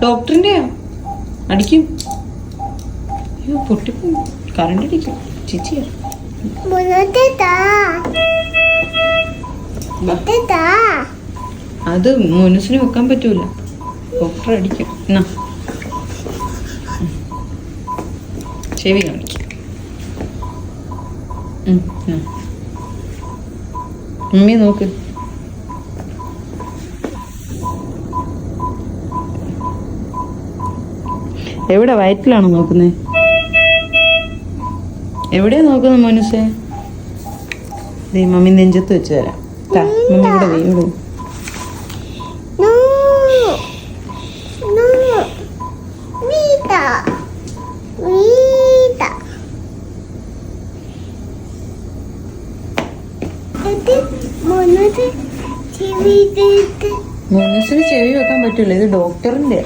ഡോക്ടറിന്റെയോ? അടിക്കും. അയ്യോ പൊട്ടിപ്പോ കറണ്ട് അടിക്കും. ചേച്ചിയാ അത് മുനുസിന് വെക്കാൻ പറ്റൂല, ഡോക്ടർ അടിക്കും. എന്നാ ചെവി കാണിക്കും. മമ്മി നോക്ക്. എവിടെ? വയറ്റിലാണോ നോക്കുന്നത്? എവിടെയാ നോക്കുന്നത് മോനുസേ? മമ്മി നെഞ്ചത്ത് വെച്ച് തരാം. മമ്മി ഇവിടെ ഇവിടെ മോനുസിന് ചെവി വെക്കാൻ പറ്റൂല, ഇത് ഡോക്ടറിന്റെ.